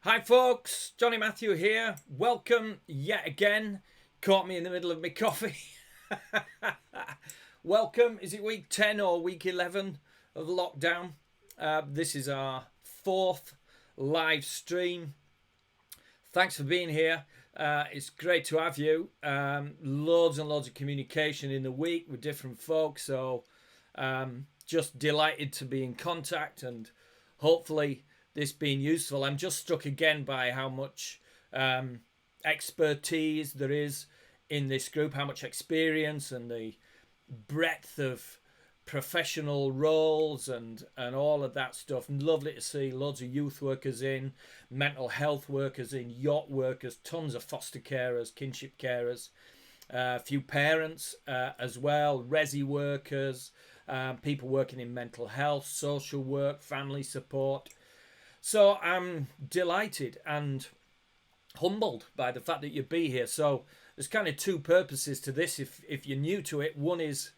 Hi folks, Jonny Matthew here. Welcome yet again. Caught me in the middle of my coffee. Welcome. Is it week 10 or week 11 of lockdown? This is our fourth live stream. Thanks for being here. It's great to have you. Loads and loads of communication in the week with different folks. So just delighted to be in contact and hopefully this being useful. I'm just struck again by how much expertise there is in this group, how much experience and the breadth of professional roles and all of that stuff. Lovely to see loads of youth workers in, mental health workers in, yacht workers, tons of foster carers, kinship carers, a few parents as well, resi workers, people working in mental health, social work, family support. So I'm delighted and humbled by the fact that you be here. So there's kind of two purposes to this if you're new to it. One is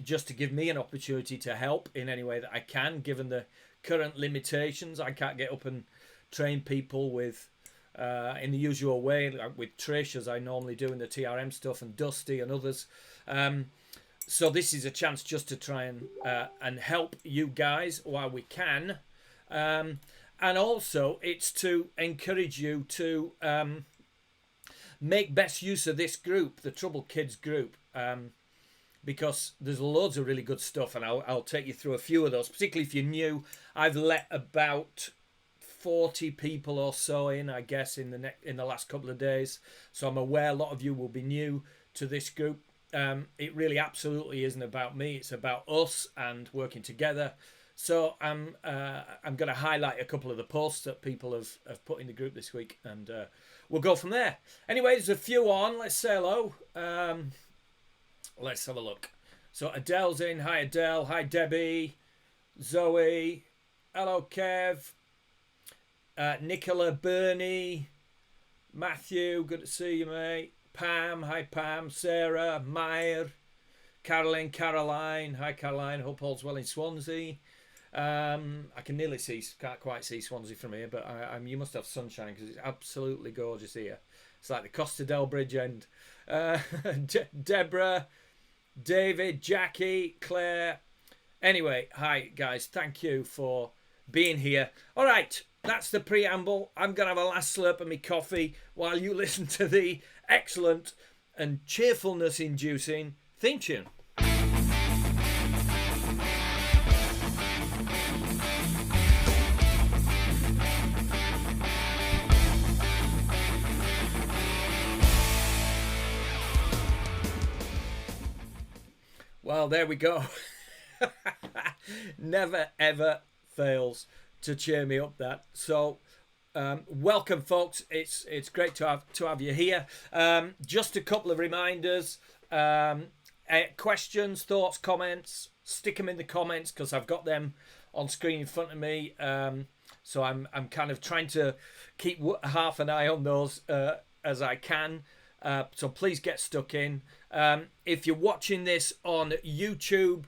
just to give me an opportunity to help in any way that I can, given the current limitations. I can't get up and train people with in the usual way, like with Trish, as I normally do in the TRM stuff, and Dusty and others. So this is a chance just to try and help you guys while we can. And also it's to encourage you to make best use of this group, the Troubled Kids group, because there's loads of really good stuff, and I'll take you through a few of those, particularly if you're new. I've let about 40 people or so in, I guess, in the last couple of days, so I'm aware a lot of you will be new to this group. It really absolutely isn't about me, it's about us and working together. So I'm going to highlight a couple of the posts that people have put in the group this week, and we'll go from there. Anyway, there's a few on. Let's say hello. Let's have a look. So Adele's in. Hi, Adele. Hi, Debbie. Zoe. Hello, Kev. Nicola, Bernie. Matthew. Good to see you, mate. Pam. Hi, Pam. Sarah. Meyer. Caroline. Hi, Caroline. Hope all's well in Swansea. I can nearly see, can't quite see Swansea from here, but you must have sunshine because it's absolutely gorgeous here. It's like the Costa del Bridge end. Deborah, David, Jackie, Claire. Anyway, hi guys, thank you for being here. All right, that's the preamble. I'm going to have a last slurp of my coffee while you listen to the excellent and cheerfulness-inducing theme tune. Well, there we go. Never ever fails to cheer me up, that. So welcome folks, it's great to have you here. Just a couple of reminders, questions, thoughts, comments, stick them in the comments because I've got them on screen in front of me. So I'm kind of trying to keep half an eye on those as I can. So please get stuck in. If you're watching this on YouTube,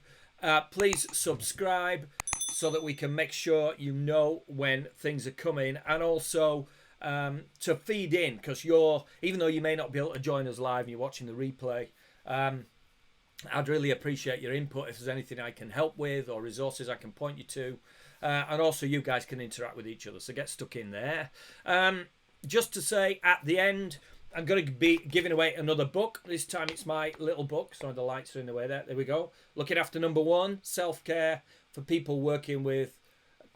please subscribe so that we can make sure you know when things are coming, and also to feed in, because even though you may not be able to join us live and you're watching the replay, I'd really appreciate your input if there's anything I can help with or resources I can point you to, and also you guys can interact with each other, so get stuck in there. Just to say at the end, I'm going to be giving away another book. This time it's my little book. So the lights are in the way there. There we go. Looking after number 1, self-care for people working with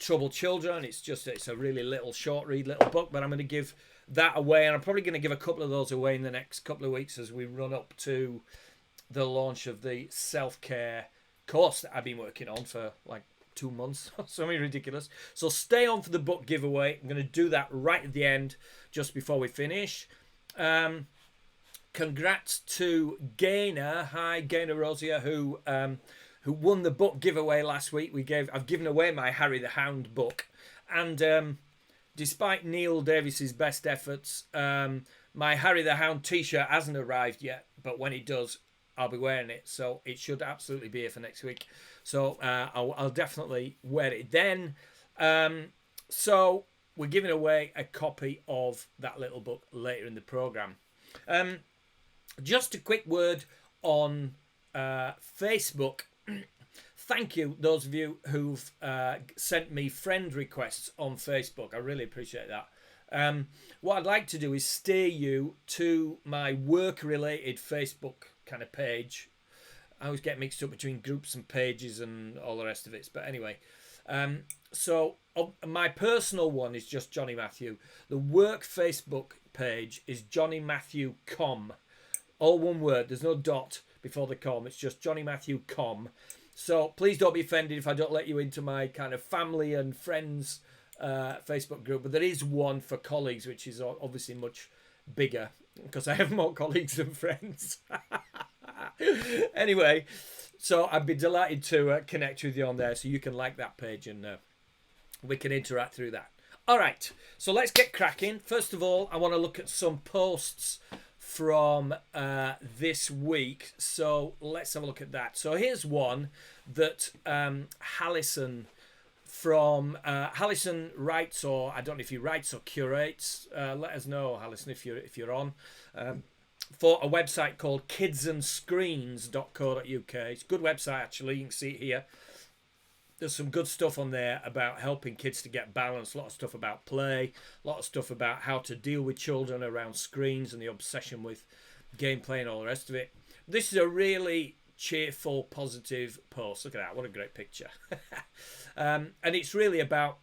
troubled children. It's a really little short read little book, but I'm going to give that away. And I'm probably going to give a couple of those away in the next couple of weeks as we run up to the launch of the self-care course that I've been working on for like 2 months. Something ridiculous. So stay on for the book giveaway. I'm going to do that right at the end, just before we finish. Congrats to Gaynor. Hi, Gaynor Rosier, who won the book giveaway last week. I've given away my Harry the Hound book, and despite Neil Davis's best efforts, my Harry the Hound t-shirt hasn't arrived yet, but when it does, I'll be wearing it, so it should absolutely be here for next week. So I'll definitely wear it then. So we're giving away a copy of that little book later in the programme. Just a quick word on Facebook. Thank you, those of you who've sent me friend requests on Facebook. I really appreciate that. What I'd like to do is steer you to my work-related Facebook kind of page. I always get mixed up between groups and pages and all the rest of it. But anyway, so my personal one is just Jonny Matthew. The work Facebook page is Jonny Matthew com. All one word. There's no dot before the com. It's just Jonny Matthew com. So please don't be offended if I don't let you into my kind of family and friends Facebook group. But there is one for colleagues, which is obviously much bigger because I have more colleagues than friends. Anyway, so I'd be delighted to connect with you on there so you can like that page and we can interact through that. All right, so let's get cracking. First of all, I want to look at some posts from this week. So let's have a look at that. So here's one that Hallison from Hallison writes, or I don't know if he writes or curates. Let us know, Hallison, if you're on. For a website called kidsandscreens.co.uk. It's a good website, actually. You can see it here. There's some good stuff on there about helping kids to get balanced. A lot of stuff about play. A lot of stuff about how to deal with children around screens and the obsession with gameplay and all the rest of it. This is a really cheerful, positive post. Look at that. What a great picture. And it's really about,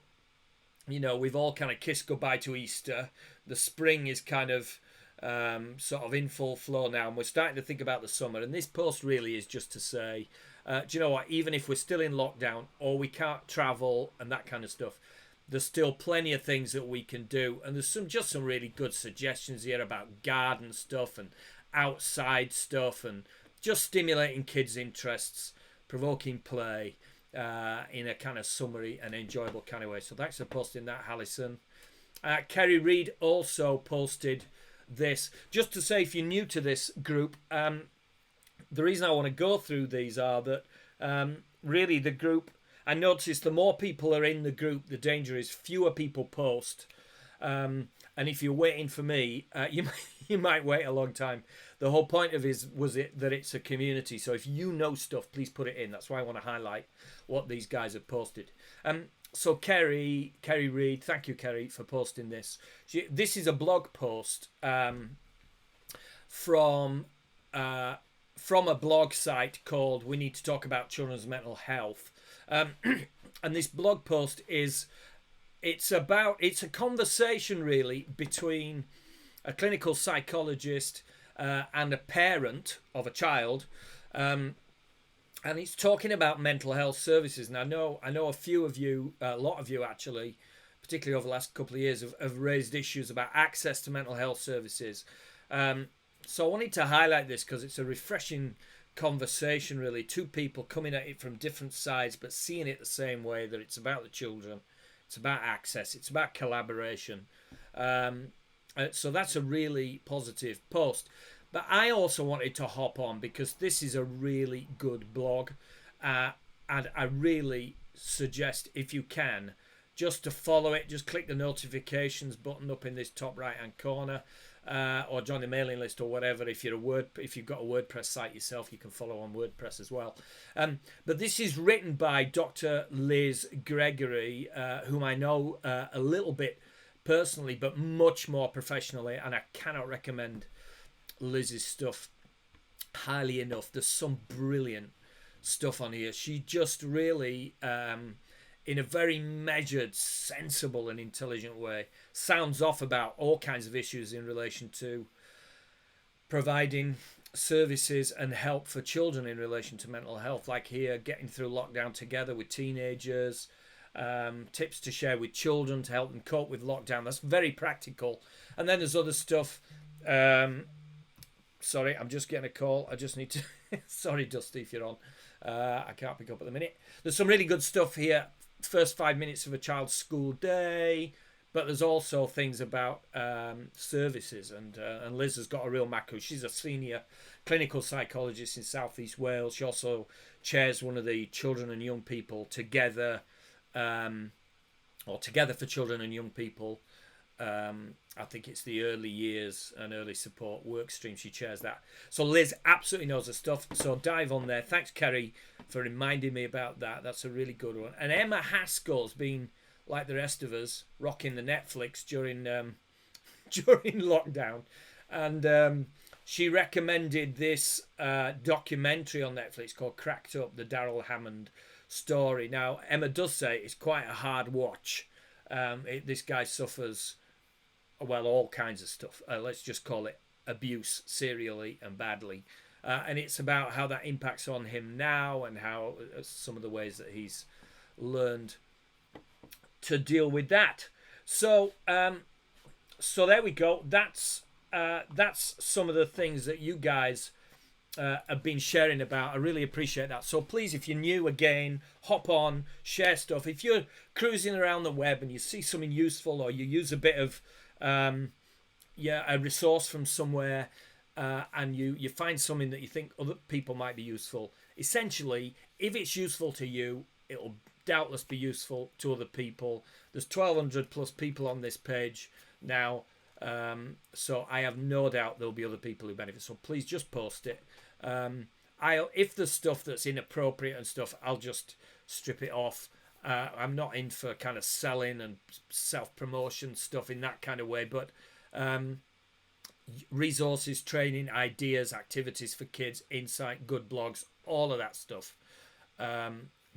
we've all kind of kissed goodbye to Easter. The spring is kind of sort of in full flow now, and we're starting to think about the summer. And this post really is just to say, do you know what, even if we're still in lockdown or we can't travel and that kind of stuff, there's still plenty of things that we can do. And there's some really good suggestions here about garden stuff and outside stuff and just stimulating kids' interests, provoking play in a kind of summery and enjoyable kind of way. So thanks for posting that, Hallison. Kerry Reid also posted this. Just to say, if you're new to this group, the reason I want to go through these are that really the group, I noticed the more people are in the group, the danger is fewer people post. And if you're waiting for me, you might wait a long time. The whole point of it was that it's a community. So if you know stuff, please put it in. That's why I want to highlight what these guys have posted. So Kerry Reid, thank you, Kerry, for posting this. This is a blog post from a blog site called We Need to Talk About Children's Mental Health. And this blog post it's a conversation really between a clinical psychologist and a parent of a child. And it's talking about mental health services. And I know a few of you, a lot of you actually, particularly over the last couple of years, have raised issues about access to mental health services. So I wanted to highlight this because it's a refreshing conversation, really. Two people coming at it from different sides, but seeing it the same way, that it's about the children, it's about access, it's about collaboration. So that's a really positive post. But I also wanted to hop on because this is a really good blog. And I really suggest, if you can, just to follow it. Just click the notifications button up in this top right-hand corner. Or join the mailing list or whatever. If you've got a WordPress site yourself, you can follow on WordPress as well. But this is written by Dr. Liz Gregory, whom I know a little bit personally, but much more professionally, and I cannot recommend Liz's stuff highly enough. There's some brilliant stuff on here. She just really, in a very measured, sensible and intelligent way, sounds off about all kinds of issues in relation to providing services and help for children in relation to mental health, like here, getting through lockdown together with teenagers, tips to share with children to help them cope with lockdown. That's very practical. And then there's other stuff. Sorry, I'm just getting a call. I just need to... Sorry, Dusty, if you're on. I can't pick up at the minute. There's some really good stuff here. First 5 minutes of a child's school day. But there's also things about services. And Liz has got a real macro. She's a senior clinical psychologist in South East Wales. She also chairs one of the children and young people together or Together for Children and Young People. I think it's the early years and early support work stream. She chairs that. So Liz absolutely knows her stuff. So dive on there. Thanks, Kerry, for reminding me about that. That's a really good one. And Emma Haskell's been, like the rest of us, rocking the Netflix during during lockdown. And she recommended this documentary on Netflix called Cracked Up, the Daryl Hammond story. Now, Emma does say it's quite a hard watch. This guy suffers, well, all kinds of stuff. Let's just call it abuse, serially and badly. And it's about how that impacts on him now, and how some of the ways that he's learned to deal with that. So so there we go. That's some of the things that you guys have been sharing about. I really appreciate that. So please, if you're new, again, hop on, share stuff. If you're cruising around the web and you see something useful, or you use a bit of a resource from somewhere, and you find something that you think other people might be useful, essentially, if it's useful to you, it'll doubtless be useful to other people. There's 1,200 plus people on this page now, so I have no doubt there'll be other people who benefit. So please just post it. If there's stuff that's inappropriate and stuff, I'll just strip it off. I'm not in for kind of selling and self-promotion stuff in that kind of way, but resources, training, ideas, activities for kids, insight, good blogs, all of that stuff.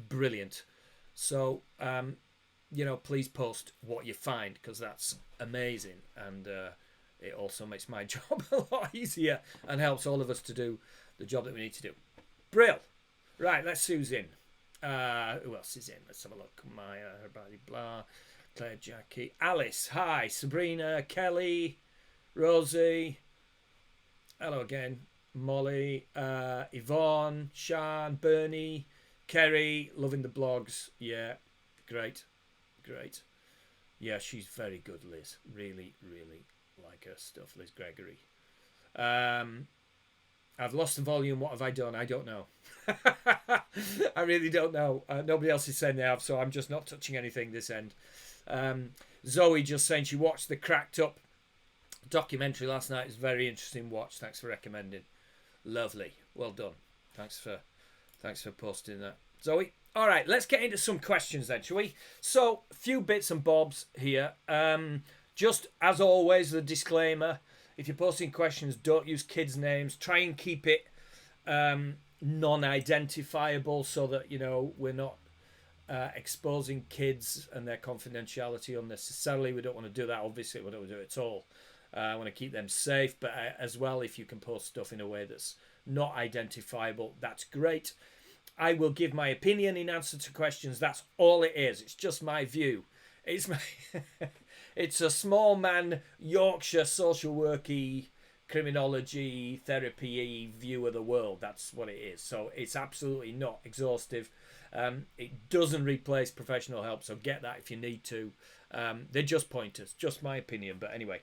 Brilliant. So, please post what you find, because that's amazing, and it also makes my job a lot easier and helps all of us to do the job that we need to do. Brill. Right, let's see who's in. Who else is in? Let's have a look. Maya, everybody, blah. Claire, Jackie, Alice, hi. Sabrina, Kelly, Rosie. Hello again. Molly, Yvonne, Sean, Bernie, Kerry, loving the blogs. Yeah, great. Yeah, she's very good, Liz. Really, really like her stuff, Liz Gregory. I've lost the volume. What have I done? I don't know. I really don't know. Nobody else is saying they have, so I'm just not touching anything this end. Zoe just saying she watched the Cracked Up documentary last night. It's a very interesting watch. Thanks for recommending. Lovely. Well done. Thanks for posting that, Zoe. All right, let's get into some questions then, shall we? So, a few bits and bobs here. Just as always, the disclaimer: if you're posting questions, don't use kids' names. Try and keep it non-identifiable, so that we're not exposing kids and their confidentiality unnecessarily. We don't want to do that. Obviously, we don't want to do it at all. I want to keep them safe, but as well, if you can post stuff in a way that's not identifiable, that's great. I will give my opinion in answer to questions. That's all it is. It's just my view. It's a small man Yorkshire social worky, criminology, therapy view of the world. That's what it is. So it's absolutely not exhaustive. It doesn't replace professional help. So get that if you need to. They're just pointers. Just my opinion. But anyway,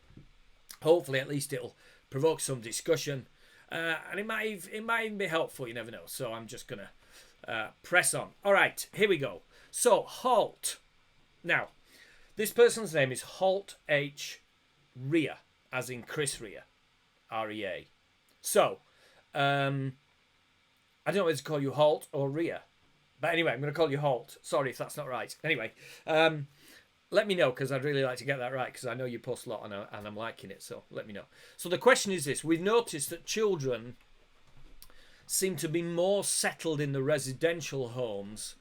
hopefully at least it'll provoke some discussion. And it might even be helpful. You never know. So I'm just gonna press on. All right, here we go. So Halt. Now, this person's name is Halt H. Rea, as in Chris Rea, R-E-A. So, I don't know whether to call you Halt or Rea, but anyway, I'm going to call you Halt. Sorry if that's not right. Anyway, let me know, because I'd really like to get that right, because I know you post a lot and I'm liking it, so let me know. So the question is this: we've noticed that children seem to be more settled in the residential homes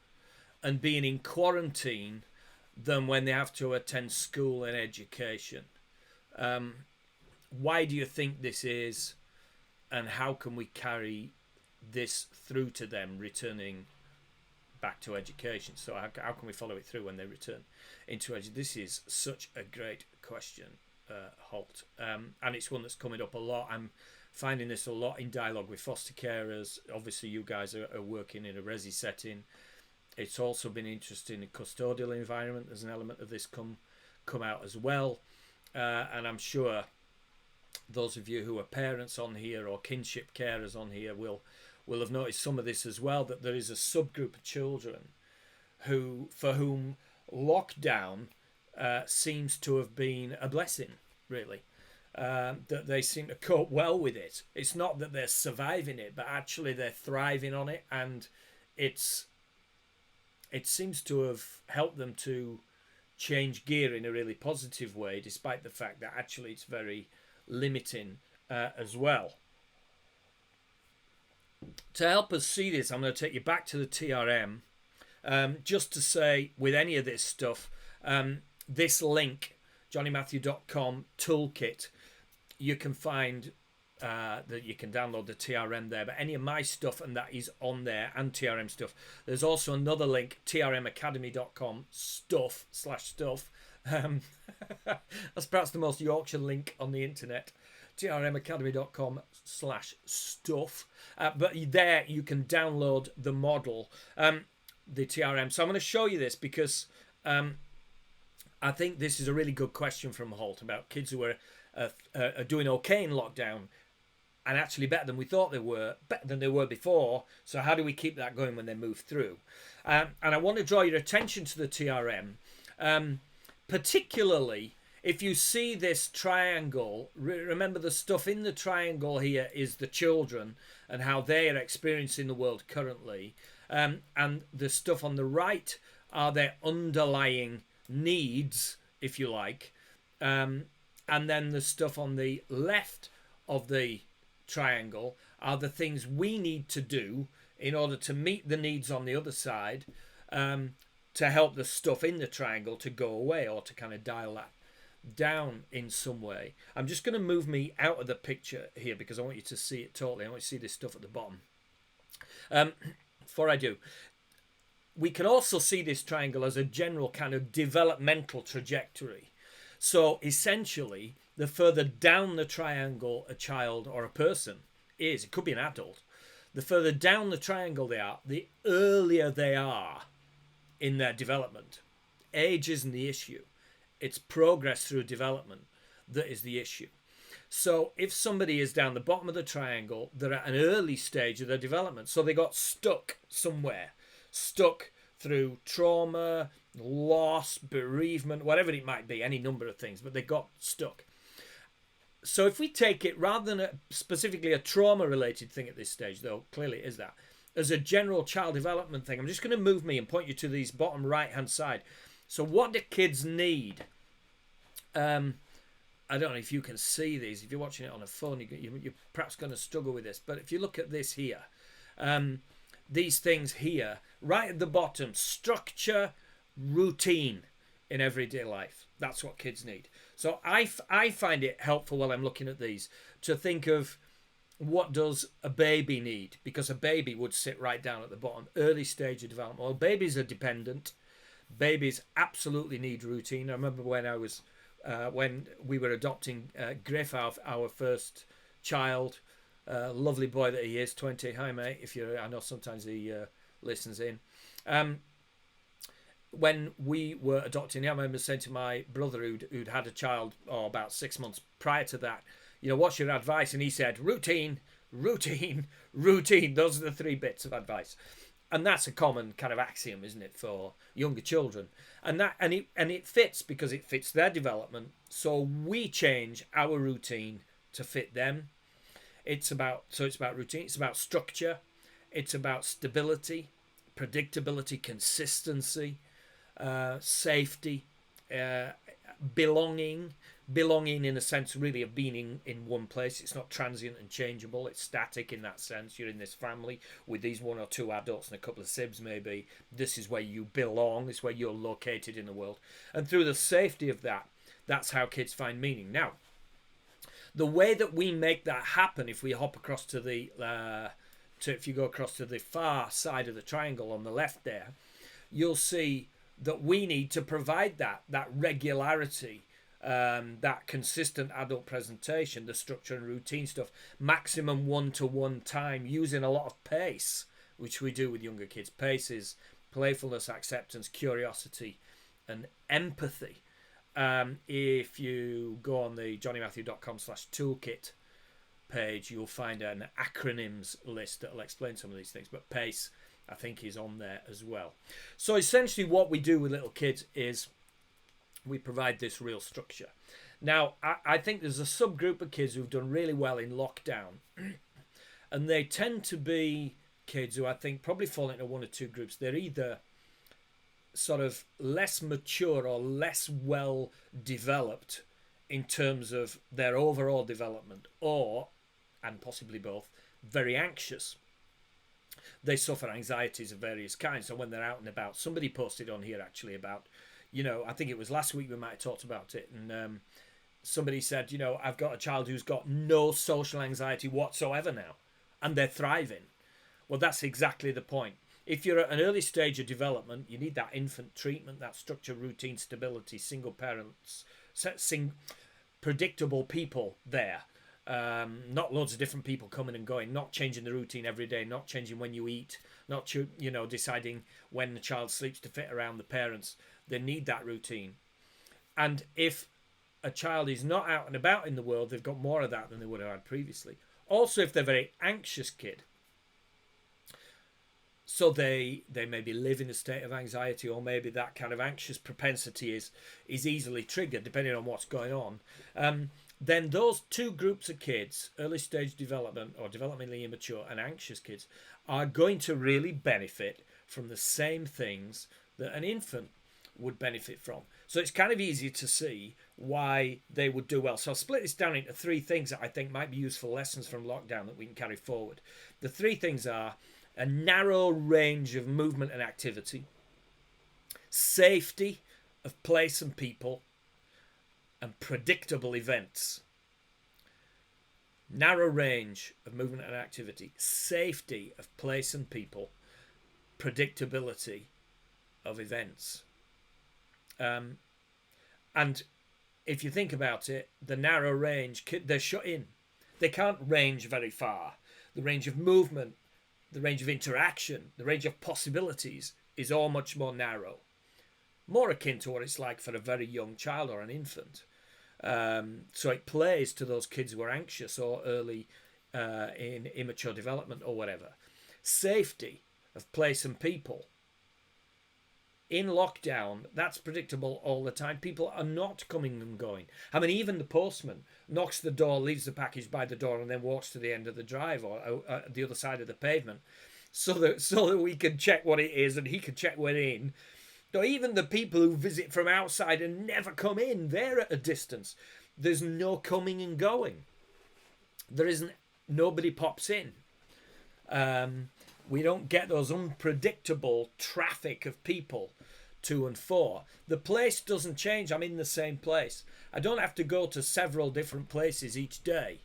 and being in quarantine than when they have to attend school and education. Why do you think this is, and how can we carry this through to them returning back to education? So how can we follow it through when they return into education? This is such a great question, Halt, and it's one that's coming up a lot. I'm finding this a lot in dialogue with foster carers. Obviously, you guys are working in a resi setting. It's also been interesting in custodial environment. There's an element of this come out as well, and I'm sure those of you who are parents on here or kinship carers on here will have noticed some of this as well. That there is a subgroup of children for whom lockdown seems to have been a blessing, really. That they seem to cope well with it. It's not that they're surviving it, but actually they're thriving on it, and it seems to have helped them to change gear in a really positive way, despite the fact that actually it's very limiting as well. To help us see this, I'm going to take you back to the TRM, just to say with any of this stuff, this link, jonnymatthew.com toolkit, you can find that you can download the TRM there, but any of my stuff and that is on there, and TRM stuff. There's also another link, trmacademy.com stuff. That's perhaps the most Yorkshire link on the internet, trmacademy.com /stuff. But there you can download the model, the TRM. So I'm going to show you this because I think this is a really good question from Holt about kids who are doing okay in lockdown and actually better than we thought they were, better than they were before. So how do we keep that going when they move through? And I want to draw your attention to the TRM, particularly if you see this triangle. Remember, the stuff in the triangle here is the children and how they are experiencing the world currently. And the stuff on the right are their underlying needs, if you like. And then the stuff on the left of the triangle are the things we need to do in order to meet the needs on the other side, to help the stuff in the triangle to go away or to kind of dial that down in some way. I'm just going to move me out of the picture here because I want you to see it totally. I want you to see this stuff at the bottom. Before I do, we can also see this triangle as a general kind of developmental trajectory. So essentially, the further down the triangle a child or a person is, it could be an adult, the further down the triangle they are, the earlier they are in their development. Age isn't the issue. It's progress through development that is the issue. So if somebody is down the bottom of the triangle, they're at an early stage of their development. So they got stuck somewhere, stuck through trauma, loss, bereavement, whatever it might be, any number of things, but they got stuck. So if we take it, rather than specifically a trauma-related thing at this stage, though clearly it is that, as a general child development thing, I'm just going to move me and point you to these bottom right-hand side. So what do kids need? I don't know if you can see these. If you're watching it on a phone, you're perhaps going to struggle with this. But if you look at this here, these things here, right at the bottom, structure, routine in everyday life. That's what kids need. So I find it helpful while I'm looking at these to think of what does a baby need, because a baby would sit right down at the bottom, early stage of development. Well, babies are dependent. Babies absolutely need routine. I remember when I was when we were adopting Griff, our first child, lovely boy that he is, 20. Hi mate, if you're, I know sometimes he listens in. When we were adopting him, I remember saying to my brother who'd had a child about 6 months prior to that, you know, what's your advice? And he said, routine, routine, routine. Those are the three bits of advice. And that's a common kind of axiom, isn't it, for younger children? And it fits because it fits their development. So we change our routine to fit them. It's about routine, it's about structure, it's about stability, predictability, consistency, safety, belonging in a sense really of being in one place. It's not transient and changeable, it's static in that sense. You're in this family with these one or two adults and a couple of sibs maybe. This is where you belong, it's where you're located in the world. And through the safety of that, that's how kids find meaning. Now, the way that we make that happen, if we hop across to the if you go across to the far side of the triangle on the left there, you'll see that we need to provide that regularity, that consistent adult presentation, the structure and routine stuff, maximum one-to-one time, using a lot of pace, which we do with younger kids. Pace is playfulness, acceptance, curiosity, and empathy. If you go on the jonnymatthew.com/toolkit page, you'll find an acronyms list that will explain some of these things. But pace I think is on there as well. So essentially what we do with little kids is we provide this real structure. Now, I think there's a subgroup of kids who've done really well in lockdown. And they tend to be kids who I think probably fall into one or two groups. They're either sort of less mature or less well developed in terms of their overall development, or, and possibly both, very anxious. They suffer anxieties of various kinds. So when they're out and about, somebody posted on here actually about, I think it was last week we might have talked about it, and somebody said, I've got a child who's got no social anxiety whatsoever now, and they're thriving. Well, that's exactly the point. If you're at an early stage of development, you need that infant treatment, that structure, routine, stability, single parents, predictable people there. Not loads of different people coming and going, not changing the routine every day, not changing when you eat, not deciding when the child sleeps to fit around the parents. They need that routine. And if a child is not out and about in the world, they've got more of that than they would have had previously. Also, if they're a very anxious kid, so they maybe live in a state of anxiety, or maybe that kind of anxious propensity is easily triggered depending on what's going on, then those two groups of kids, early stage development or developmentally immature and anxious kids, are going to really benefit from the same things that an infant would benefit from. So it's kind of easy to see why they would do well. So I'll split this down into three things that I think might be useful lessons from lockdown that we can carry forward. The three things are a narrow range of movement and activity, safety of place and people, and predictable events. Narrow range of movement and activity, safety of place and people, predictability of events. And if you think about it, the narrow range, they're shut in. They can't range very far. The range of movement, the range of interaction, the range of possibilities is all much more narrow. More akin to what it's like for a very young child or an infant. So it plays to those kids who are anxious or early in immature development or whatever. Safety of place and people. In lockdown, that's predictable all the time. People are not coming and going. I mean, even the postman knocks the door, leaves the package by the door, and then walks to the end of the drive or the other side of the pavement, so that we can check what it is and he can check we're in. So even the people who visit from outside and never come in, they're at a distance. There's no coming and going. There isn't. Nobody pops in. We don't get those unpredictable traffic of people to and for. The place doesn't change. I'm in the same place. I don't have to go to several different places each day.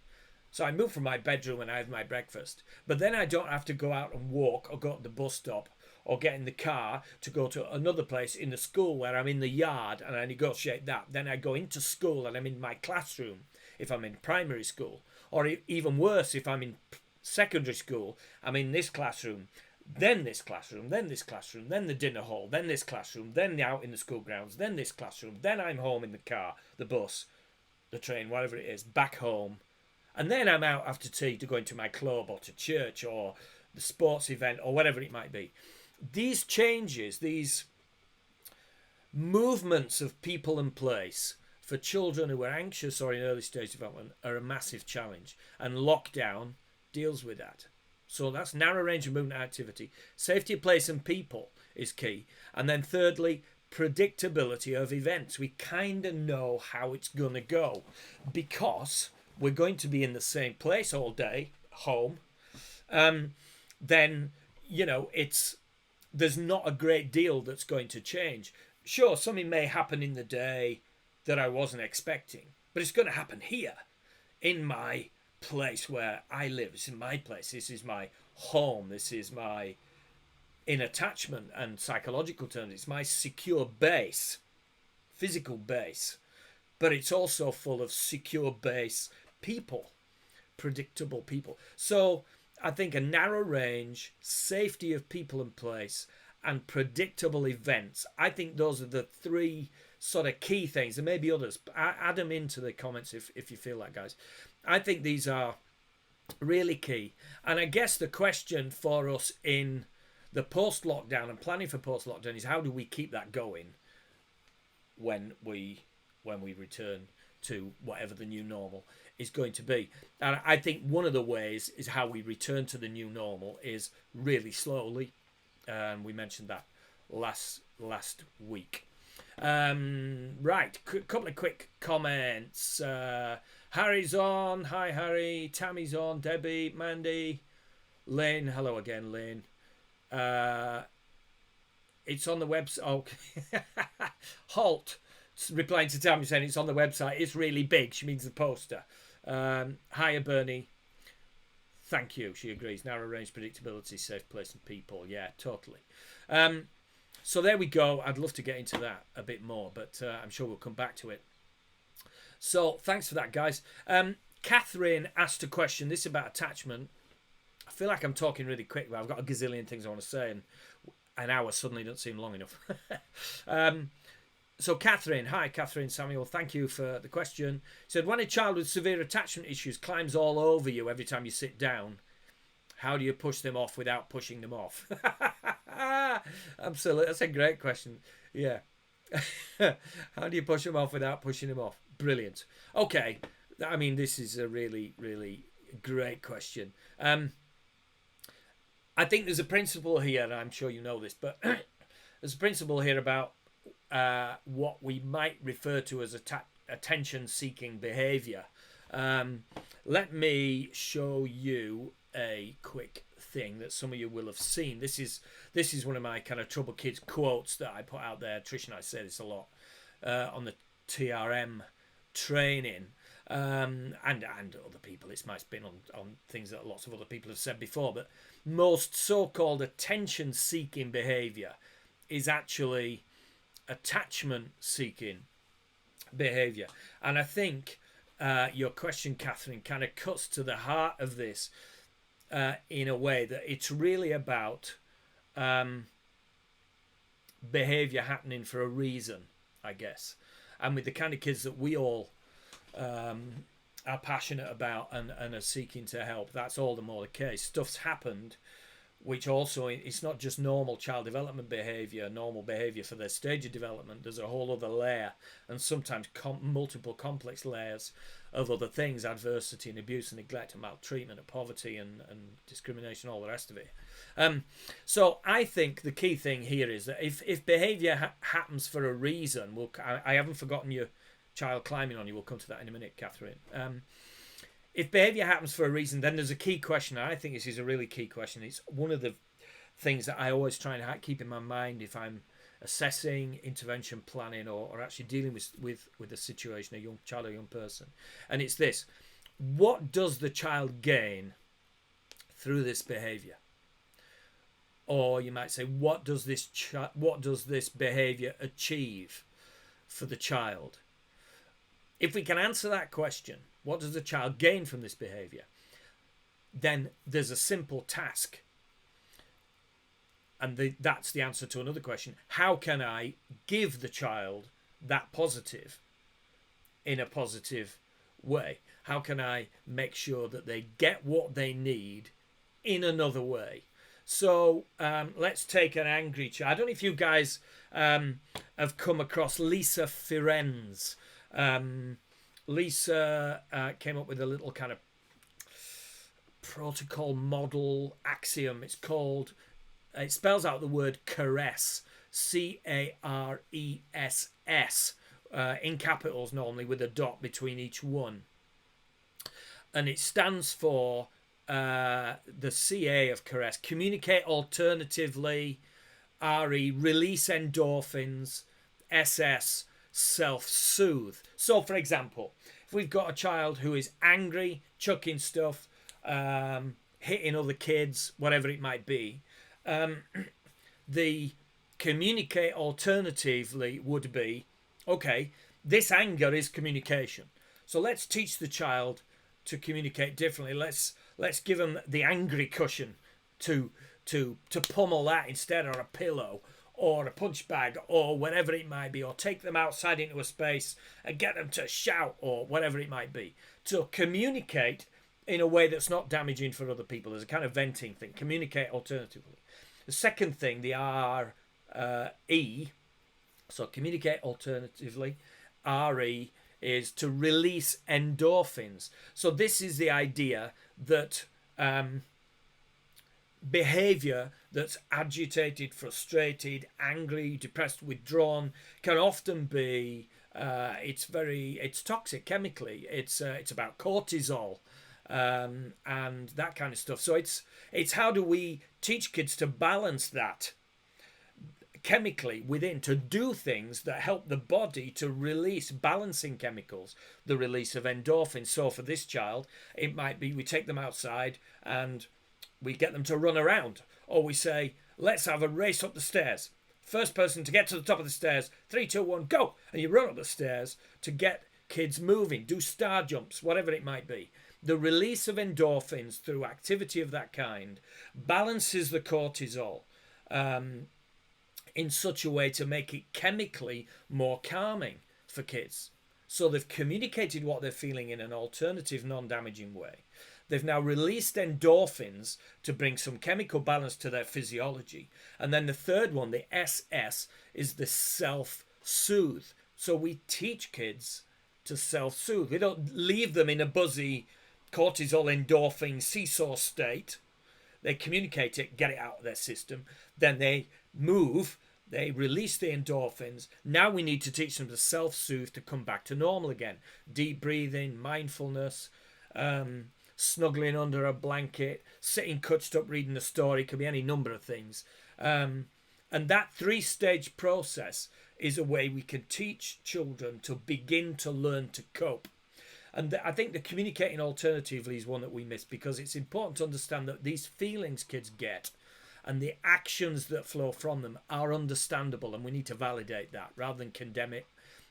So I move from my bedroom and I have my breakfast. But then I don't have to go out and walk or go to the bus stop or get in the car to go to another place in the school where I'm in the yard and I negotiate that. Then I go into school and I'm in my classroom if I'm in primary school. Or even worse, if I'm in secondary school, I'm in this classroom, then this classroom, then this classroom, then the dinner hall, then this classroom, then out in the school grounds, then this classroom, then I'm home in the car, the bus, the train, whatever it is, back home. And then I'm out after tea to go into my club or to church or the sports event or whatever it might be. These changes, these movements of people and place for children who are anxious or in early stage development are a massive challenge. And lockdown deals with that. So that's narrow range of movement activity. Safety of place and people is key. And then thirdly, predictability of events. We kind of know how it's going to go because we're going to be in the same place all day, home. Then, there's not a great deal that's going to change. Sure, something may happen in the day that I wasn't expecting, but it's going to happen here in my place where I live. This is my place. This is my home. This is my, in attachment and psychological terms, it's my secure base, physical base, but it's also full of secure base people, predictable people. So I think a narrow range, safety of people and place, and predictable events. I think those are the three sort of key things. There may be others. Add them into the comments if you feel like, guys. I think these are really key. And I guess the question for us in The post-lockdown and planning for post-lockdown is how do we keep that going when we return to whatever the new normal is going to be. And I think one of the ways is how we return to the new normal is really slowly. We mentioned that last week. Right, couple of quick comments. Harry's on. Hi, Harry. Tammy's on. Debbie, Mandy, Lynn. Hello again, Lynn. It's on the website. Oh. Halt. Replying to Tammy saying it's on the website. It's really big. She means the poster. Hiya, Bernie. Thank you. She agrees. Narrow range predictability, safe place and people. Yeah, totally. So there we go. I'd love to get into that a bit more, but I'm sure we'll come back to it. So thanks for that, guys. Catherine asked a question. This is about attachment. I feel like I'm talking really quick, but I've got a gazillion things I want to say, and an hour suddenly doesn't seem long enough. So Catherine, hi Catherine Samuel, thank you for the question. Said, when a child with severe attachment issues climbs all over you every time you sit down, how do you push them off without pushing them off? Absolutely, that's a great question. Yeah. How do you push them off without pushing them off? Brilliant. Okay, I mean, this is a really, really great question. I think there's a principle here, and I'm sure you know this, but there's a principle here about what we might refer to as attention-seeking behaviour. Let me show you a quick thing that some of you will have seen. This is one of my kind of Trouble Kids quotes that I put out there. Trish and I say this a lot on the TRM training, and other people. It's my spin on things that lots of other people have said before. But most so-called attention-seeking behaviour is actually attachment-seeking behaviour. And I think your question, Catherine, kind of cuts to the heart of this in a way that it's really about behaviour happening for a reason, I guess. And with the kind of kids that we all are passionate about and are seeking to help, that's all the more the case. Stuff's happened, which also, it's not just normal child development behaviour, normal behaviour for their stage of development. There's a whole other layer, and sometimes multiple complex layers of other things: adversity and abuse and neglect and maltreatment and poverty and discrimination, all the rest of it. So I think the key thing here is that if behaviour happens for a reason, I haven't forgotten your child climbing on you. We'll come to that in a minute, Catherine. If behaviour happens for a reason, then there's a key question. And I think this is a really key question. It's one of the things that I always try and keep in my mind if I'm assessing, intervention planning, or actually dealing with a situation, a young child or young person. And it's this: what does the child gain through this behaviour? Or you might say, what does this behaviour achieve for the child? If we can answer that question, what does the child gain from this behaviour? Then there's a simple task. And that's the answer to another question. How can I give the child that positive in a positive way? How can I make sure that they get what they need in another way? So let's take an angry child. I don't know if you guys have come across Lisa Ferenz. Lisa came up with a little kind of protocol model axiom. It spells out the word C.A.R.E.S.S, C-A-R-E-S-S, in capitals normally, with a dot between each one. And it stands for the C-A of C.A.R.E.S S, communicate alternatively, R-E, release endorphins, S-S, self-soothe. So, for example, if we've got a child who is angry, chucking stuff, hitting other kids, whatever it might be, the communicate alternatively would be, okay, this anger is communication. So let's teach the child to communicate differently. Let's give them the angry cushion to pummel that instead, or a pillow, or a punch bag, or whatever it might be, or take them outside into a space and get them to shout, or whatever it might be. To communicate in a way that's not damaging for other people. There's a kind of venting thing. Communicate alternatively. The second thing, the R-E, so communicate alternatively, R-E is to release endorphins. So this is the idea that behaviour that's agitated, frustrated, angry, depressed, withdrawn can often be it's toxic chemically. It's about cortisol and that kind of stuff. So it's how do we teach kids to balance that chemically within, to do things that help the body to release balancing chemicals, the release of endorphins. So for this child, it might be we take them outside and we get them to run around, or we say, let's have a race up the stairs. First person to get to the top of the stairs, 3, 2, 1, go! And you run up the stairs to get kids moving, do star jumps, whatever it might be. The release of endorphins through activity of that kind balances the cortisol in such a way to make it chemically more calming for kids. So they've communicated what they're feeling in an alternative, non-damaging way. They've now released endorphins to bring some chemical balance to their physiology. And then the third one, the S.S, is the self-soothe. So we teach kids to self-soothe. We don't leave them in a buzzy cortisol endorphin seesaw state. They communicate it, get it out of their system. Then they move, they release the endorphins. Now we need to teach them to self-soothe to come back to normal again. Deep breathing, mindfulness, snuggling under a blanket, sitting cutched up reading a story, could be any number of things. And that 3-stage process is a way we can teach children to begin to learn to cope. And I think the communicating alternatively is one that we miss, because it's important to understand that these feelings kids get and the actions that flow from them are understandable, and we need to validate that rather than condemn it,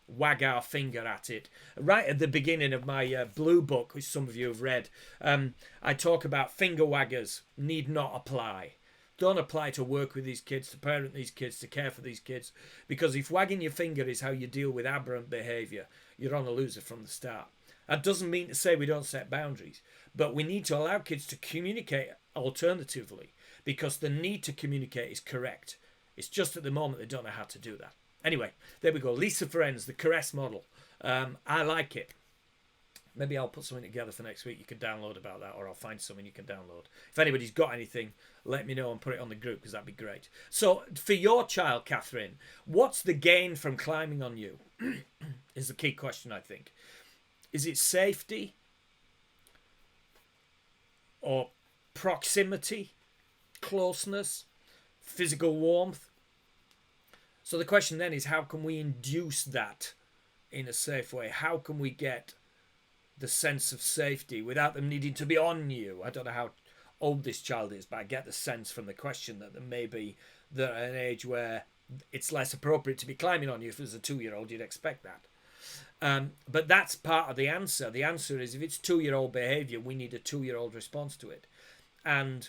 wag our finger at it. Right at the beginning of my blue book, which some of you have read, I talk about finger waggers need not apply. Don't apply to work with these kids, to parent these kids, to care for these kids, because if wagging your finger is how you deal with aberrant behaviour, you're on a loser from the start. That doesn't mean to say we don't set boundaries, but we need to allow kids to communicate alternatively, because the need to communicate is correct. It's just at the moment they don't know how to do that. Anyway, there we go. Lisa Ferenz, the C.A.R.E.S.S model. I like it. Maybe I'll put something together for next week you can download about that, or I'll find something you can download. If anybody's got anything, let me know and put it on the group, because that'd be great. So for your child, Catherine, what's the gain from climbing on you? Is the key question, I think. Is it safety or proximity, closeness, physical warmth? So the question then is, how can we induce that in a safe way? How can we get the sense of safety without them needing to be on you? I don't know how old this child is, but I get the sense from the question that maybe they're at an age where it's less appropriate to be climbing on you. If there's a 2-year-old, you'd expect that. But that's part of the answer. The answer is, if it's 2-year-old behaviour, we need a 2-year-old response to it. And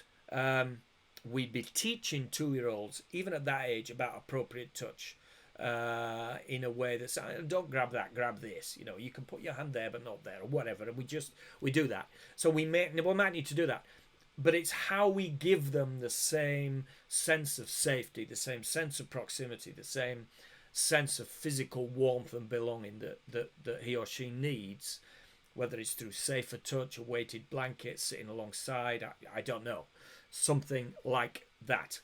we'd be teaching 2-year-olds, even at that age, about appropriate touch in a way that's, don't grab that, grab this. You know, you can put your hand there but not there, or whatever. And we do that. So we might need to do that. But it's how we give them the same sense of safety, the same sense of proximity, the same sense of physical warmth and belonging that he or she needs, whether it's through safer touch, a weighted blanket, sitting alongside, I don't know, something like that.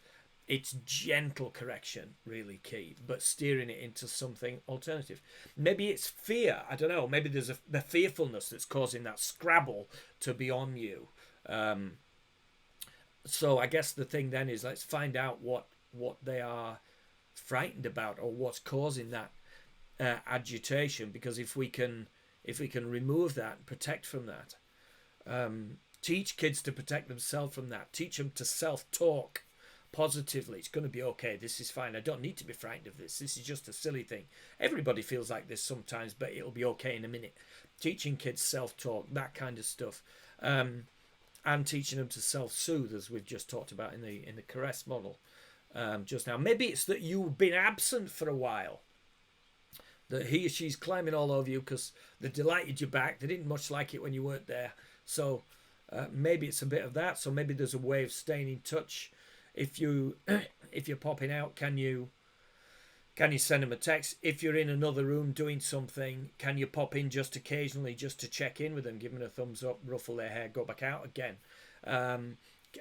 It's gentle correction, really key, but steering it into something alternative. Maybe it's fear, I don't know, maybe there's the fearfulness that's causing that scrabble to be on you. So I guess the thing then is, let's find out what they are frightened about, or what's causing that agitation, because if we can remove that, protect from that, teach kids to protect themselves from that, teach them to self-talk positively. It's going to be okay, this is fine, I don't need to be frightened of this is just a silly thing, everybody feels like this sometimes, but it'll be okay in a minute. Teaching kids self-talk, that kind of stuff, and teaching them to self-soothe, as we've just talked about in the C.A.R.E.S.S model just now. Maybe it's that you've been absent for a while, that he or she's climbing all over you because they delighted you back, they didn't much like it when you weren't there. So maybe it's a bit of that. So maybe there's a way of staying in touch if you if you're popping out, can you send them a text? If you're in another room doing something, can you pop in just occasionally just to check in with them, give them a thumbs up, ruffle their hair, go back out again?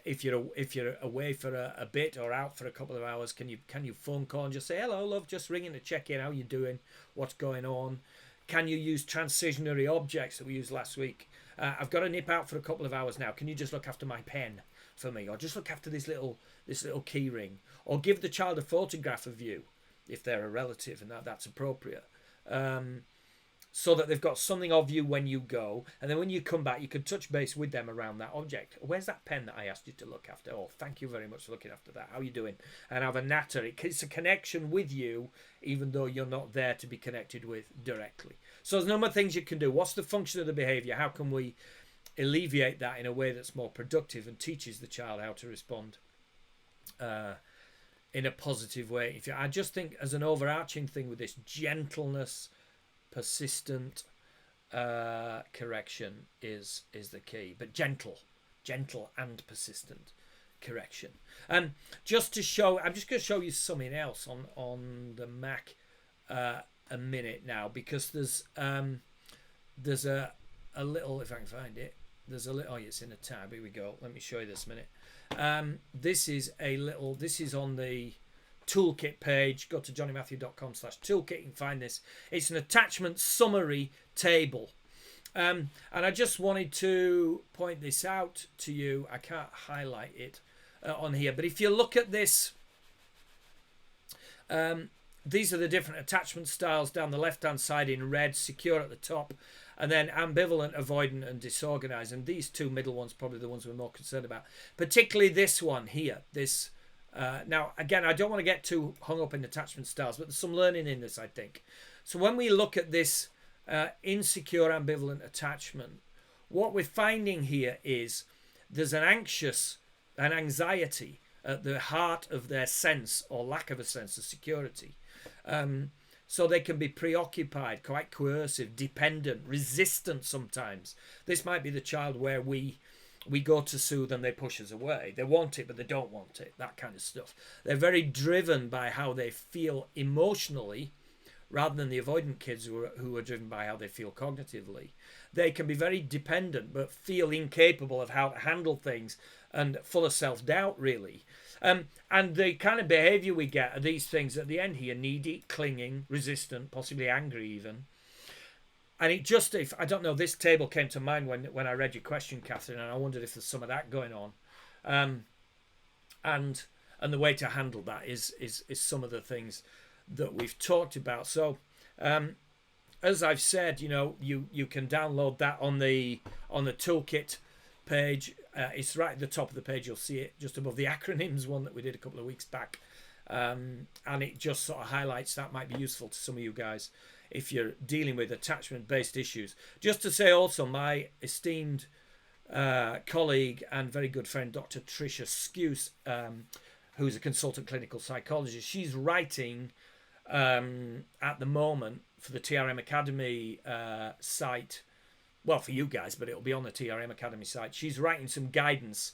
If you're away for a bit or out for a couple of hours, can you phone call and just say, hello love, just ringing to check in, how you doing, what's going on? Can you use transitionary objects that we used last week? I've got to nip out for a couple of hours now, can you just look after my pen for me, or just look after this little key ring, or give the child a photograph of you if they're a relative and that's appropriate, so that they've got something of you when you go, and then when you come back you can touch base with them around that object. Where's that pen that I asked you to look after? Oh, thank you very much for looking after that, how are you doing? And have a natter. It's a connection with you even though you're not there to be connected with directly. So there's a number of things you can do. What's the function of the behaviour? How can we alleviate that in a way that's more productive and teaches the child how to respond in a positive way? I just think as an overarching thing with this, gentleness, persistent correction is the key, but gentle and persistent correction. Just to show, I'm just going to show you something else on the Mac a minute now, because there's a little, if I can find it, there's a little, oh, it's in a tab, here we go, let me show you this a minute. This is on the toolkit page. Go to jonnymatthew.com/toolkit. You can find this. It's an attachment summary table. And I just wanted to point this out to you. I can't highlight it on here, but if you look at this, these are the different attachment styles down the left hand side in red, secure at the top, and then ambivalent, avoidant and disorganized. And these two middle ones probably the ones we're more concerned about, particularly this one here, this. Now, again, I don't want to get too hung up in attachment styles, but there's some learning in this, I think. So when we look at this insecure, ambivalent attachment, what we're finding here is there's an anxiety at the heart of their sense or lack of a sense of security. So they can be preoccupied, quite coercive, dependent, resistant sometimes. This might be the child where we go to soothe and they push us away. They want it, but they don't want it, that kind of stuff. They're very driven by how they feel emotionally, rather than the avoidant kids who are driven by how they feel cognitively. They can be very dependent, but feel incapable of how to handle things and full of self-doubt, really. And the kind of behaviour we get are these things at the end here: needy, clinging, resistant, possibly angry even. And it just, if I don't know, this table came to mind when I read your question, Catherine, and I wondered if there's some of that going on. And the way to handle that is some of the things that we've talked about. So as I've said, you can download that on the toolkit page. It's right at the top of the page. You'll see it just above the acronyms one that we did a couple of weeks back. And it just sort of highlights that might be useful to some of you guys if you're dealing with attachment-based issues. Just to say also, my esteemed colleague and very good friend, Dr. Tricia Skuse, who's a consultant clinical psychologist, she's writing at the moment for the TRM Academy site, well, for you guys, but it'll be on the TRM Academy site. She's writing some guidance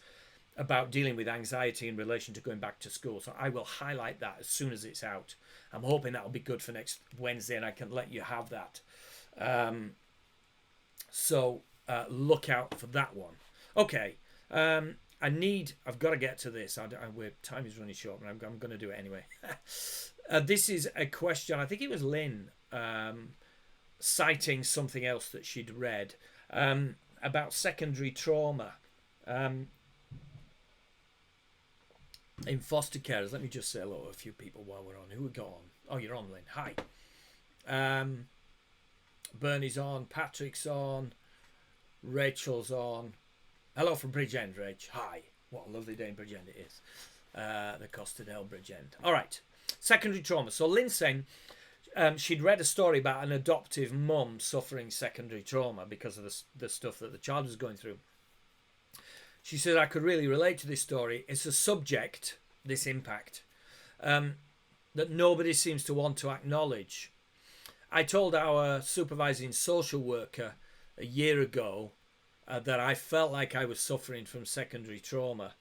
about dealing with anxiety in relation to going back to school. So I will highlight that as soon as it's out. I'm hoping that'll be good for next Wednesday and I can let you have that. So look out for that one. Okay. I've got to get to this. Time is running short, but I'm going to do it anyway. This is a question. I think it was Lynn citing something else that she'd read about secondary trauma in foster carers. Let me just say hello to a few people while we're on. Who we got on? Oh, you're on, Lynn. Hi. Bernie's on. Patrick's on. Rachel's on. Hello from Bridgend, Rach. Hi. What a lovely day in Bridgend it is. The Costadale Bridgend. All right. Secondary trauma. So Lynn's saying she'd read a story about an adoptive mum suffering secondary trauma because of the stuff that the child was going through. She said, I could really relate to this story. It's a subject, this impact, that nobody seems to want to acknowledge. I told our supervising social worker a year ago that I felt like I was suffering from secondary trauma.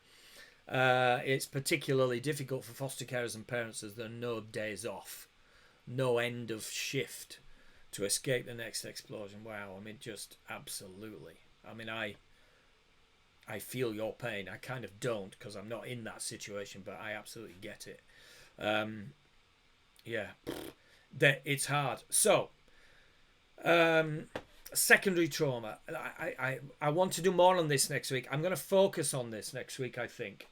It's particularly difficult for foster carers and parents as there are no days off, no end of shift to escape the next explosion. Wow, I mean, just absolutely. I mean, I feel your pain. I kind of don't because I'm not in that situation, but I absolutely get it. Yeah, it's hard. So, secondary trauma. I want to do more on this next week. I'm going to focus on this next week, I think.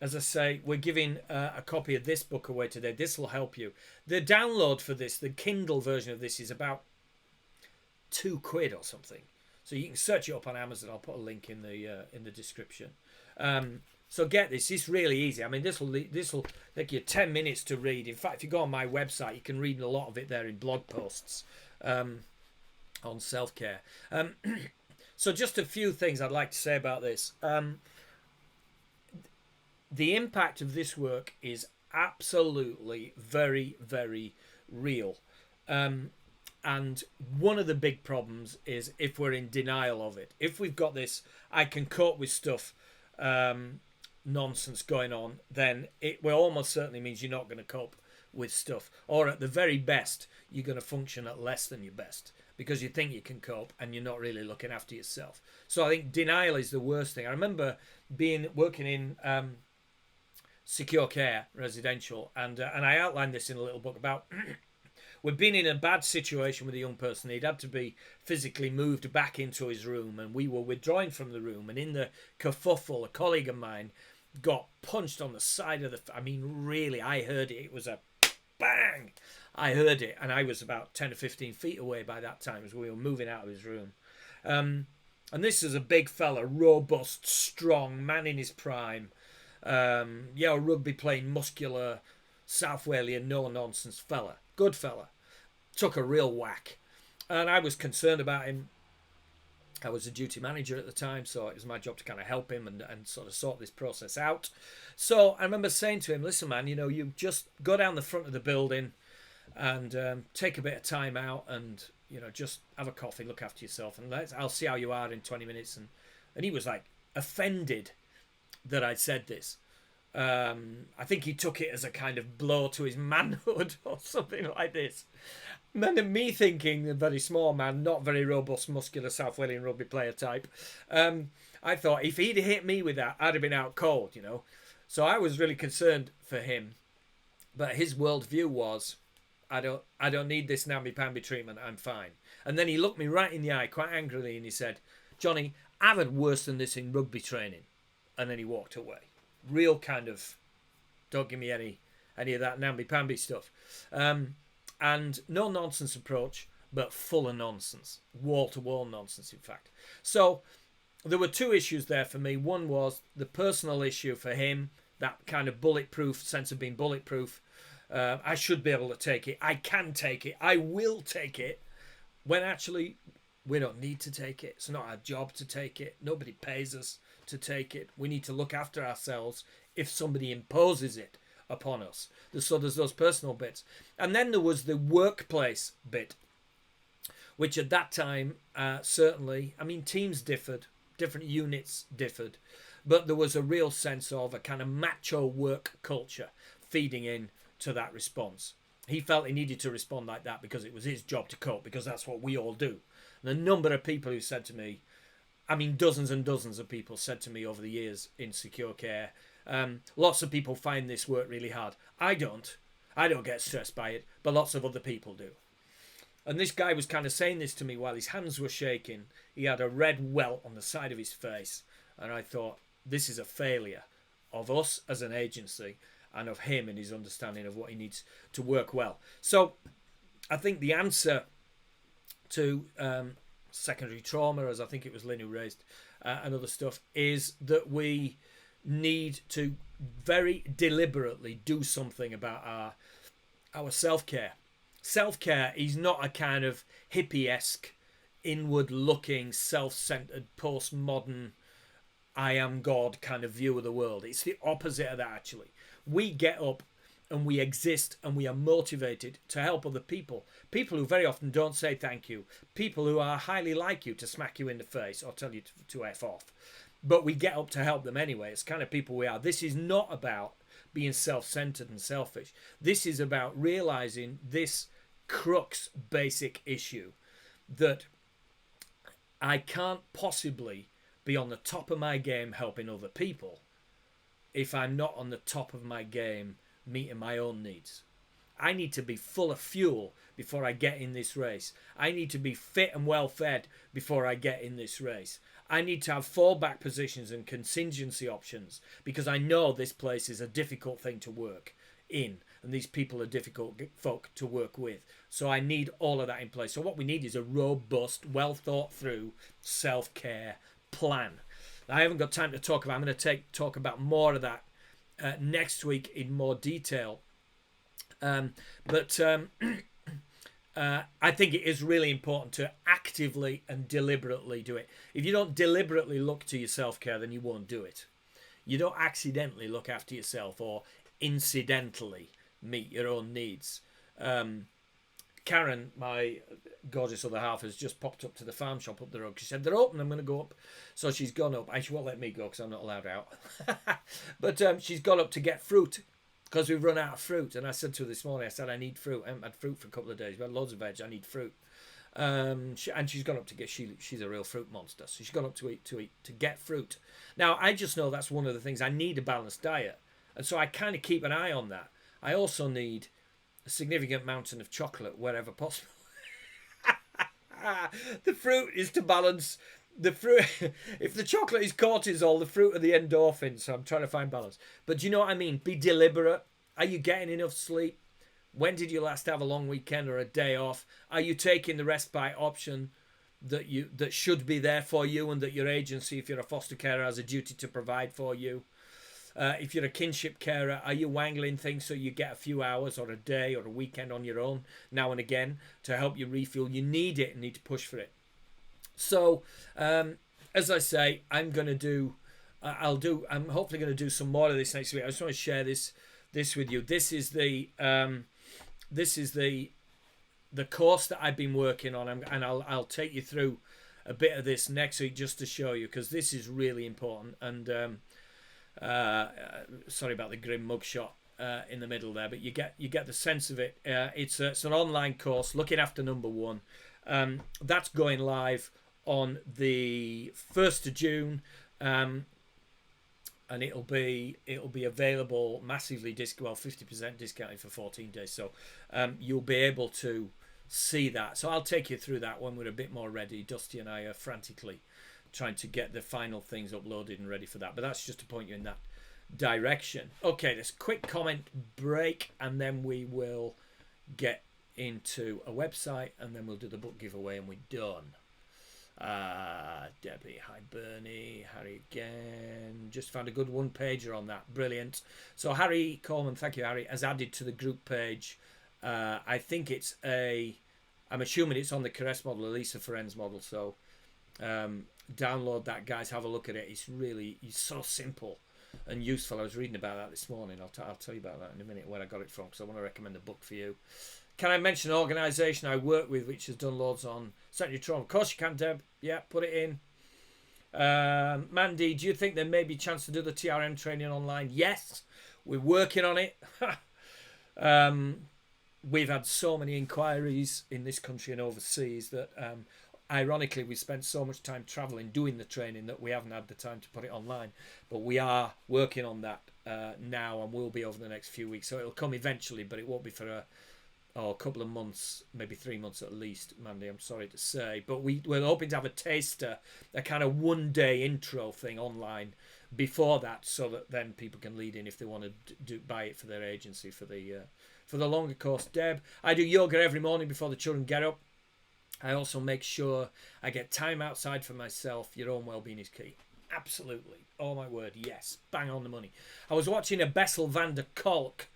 As I say, we're giving a copy of this book away today. This will help you. The download for this, the Kindle version of this, is about £2 or something. So you can search it up on Amazon. I'll put a link in the description. So get this. It's really easy. I mean, this will take you 10 minutes to read. In fact, if you go on my website, you can read a lot of it there in blog posts on self-care. So just a few things I'd like to say about this. The impact of this work is absolutely very, very real. And one of the big problems is if we're in denial of it. If we've got this, I can cope with stuff, nonsense going on, then it will almost certainly means you're not going to cope with stuff. Or at the very best, you're going to function at less than your best because you think you can cope and you're not really looking after yourself. So I think denial is the worst thing. I remember working in secure care residential, and I outlined this in a little book about we'd been in a bad situation with a young person. He'd had to be physically moved back into his room, and we were withdrawing from the room, and in the kerfuffle, a colleague of mine got punched on the side of the... I mean, really, I heard it. It was a bang. I heard it, and I was about 10 or 15 feet away by that time as we were moving out of his room. And this is a big fella, robust, strong, man in his prime. Rugby playing, muscular, South Walian, no-nonsense fella. Good fella. Took a real whack. And I was concerned about him. I was a duty manager at the time, so it was my job to kind of help him and sort of sort this process out. So I remember saying to him, listen, man, you just go down the front of the building and take a bit of time out and, just have a coffee, look after yourself, and I'll see how you are in 20 minutes. And he was like offended that I'd said this. I think he took it as a kind of blow to his manhood or something like this. And then me thinking, a very small man, not very robust, muscular South Walian rugby player type, I thought if he'd hit me with that, I'd have been out cold, So I was really concerned for him. But his worldview was, I don't need this namby-pamby treatment, I'm fine. And then he looked me right in the eye quite angrily and he said, Johnny, I've had worse than this in rugby training. And then he walked away. Real kind of, don't give me any of that namby-pamby stuff. And no nonsense approach, but full of nonsense. Wall-to-wall nonsense, in fact. So there were two issues there for me. One was the personal issue for him, that kind of bulletproof sense of being bulletproof. I should be able to take it. I can take it. I will take it. When actually, we don't need to take it. It's not our job to take it. Nobody pays us to take it. We need to look after ourselves if somebody imposes it upon us. So there's those personal bits. And then there was the workplace bit, which at that time, certainly, I mean, teams differed, different units differed, but there was a real sense of a kind of macho work culture feeding in to that response. He felt he needed to respond like that because it was his job to cope, because that's what we all do. And the number of people who said to me, I mean, dozens and dozens of people said to me over the years in secure care, lots of people find this work really hard. I don't get stressed by it, but lots of other people do. And this guy was kind of saying this to me while his hands were shaking. He had a red welt on the side of his face. And I thought, this is a failure of us as an agency and of him and his understanding of what he needs to work well. So I think the answer to secondary trauma, as I think it was Lynn who raised, and other stuff, is that we need to very deliberately do something about our self-care. Self-care is not a kind of hippie-esque, inward-looking, self-centered, postmodern, I am God kind of view of the world. It's the opposite of that, actually. We get up and we exist and we are motivated to help other people. People who very often don't say thank you. People who are highly like you to smack you in the face or tell you to F off. but we get up to help them anyway. It's kind of people we are. This is not about being self-centered and selfish. This is about realizing this crux basic issue that I can't possibly be on the top of my game helping other people if I'm not on the top of my game meeting my own needs. I need to be full of fuel before I get in this race. I need to be fit and well fed before I get in this race. I need to have fallback positions and contingency options because I know this place is a difficult thing to work in and these people are difficult folk to work with. So I need all of that in place. So what we need is a robust, well thought through self-care plan. I haven't got time to talk about. I'm going to talk about more of that next week in more detail. But I think it is really important to actively and deliberately do it. If you don't deliberately look to your self-care, then you won't do it. You don't accidentally look after yourself or incidentally meet your own needs. Karen, my gorgeous other half, has just popped up to the farm shop up the road. She said, they're open, I'm going to go up. So she's gone up. She won't let me go because I'm not allowed out. But she's gone up to get fruit because we've run out of fruit. And I said to her this morning, I said, I need fruit. I haven't had fruit for a couple of days. We've had loads of veg. I need fruit. And she's gone up to get, she's a real fruit monster. So she's gone up to get fruit. Now, I just know that's one of the things. I need a balanced diet. And so I kind of keep an eye on that. I also need a significant mountain of chocolate wherever possible. The fruit is to balance the fruit. If the chocolate is cortisol, the fruit are the endorphins. So I'm trying to find balance. But do you know what I mean? Be deliberate. Are you getting enough sleep? When did you last have a long weekend or a day off? Are you taking the respite option that should be there for you and that your agency, if you're a foster carer, has a duty to provide for you? If you're a kinship carer, are you wangling things so you get a few hours or a day or a weekend on your own now and again to help you refuel? You need it and need to push for it. So, as I say, I'm hopefully going to do some more of this next week. I just want to share this with you. This is the course that I've been working on, and I'll take you through a bit of this next week just to show you, because this is really important. And sorry about the grim mugshot in the middle there, but you get the sense of it. It's an online course, looking after number one. That's going live on the 1st of June, and it'll be available massively 50% discounted for 14 days. So you'll be able to see that. So I'll take you through that when we're a bit more ready. Dusty and I are frantically trying to get the final things uploaded and ready for that, but that's just to point you in that direction. Okay, this quick comment break, and then we will get into a website, and then we'll do the book giveaway, and we're done. Debbie, hi Bernie, Harry again, just found a good one pager on that, brilliant. So Harry Coleman, thank you Harry, has added to the group page. I think I'm assuming it's on the C.A.R.E.S.S model, at least a Ferenz model, so download that, guys, have a look at it. It's so simple and useful. I was reading about that this morning. I'll tell you about that in a minute, where I got it from, because I want to recommend a book for you. Can I mention an organisation I work with which has done loads on secondary trauma? Of course you can, Deb. Yeah, put it in. Mandy, do you think there may be a chance to do the TRM training online? Yes, we're working on it. We've had so many inquiries in this country and overseas that ironically we spent so much time travelling doing the training that we haven't had the time to put it online. But we are working on that now, and will be over the next few weeks. So it'll come eventually, but it won't be for a couple of months, maybe 3 months at least, Mandy, I'm sorry to say. But we're hoping to have a taster, a kind of one-day intro thing online before that, so that then people can lead in if they want to buy it for their agency for the longer course. Deb, I do yoga every morning before the children get up. I also make sure I get time outside for myself. Your own well-being is key. Absolutely. Oh my word, yes. Bang on the money. I was watching a Bessel van der Kolk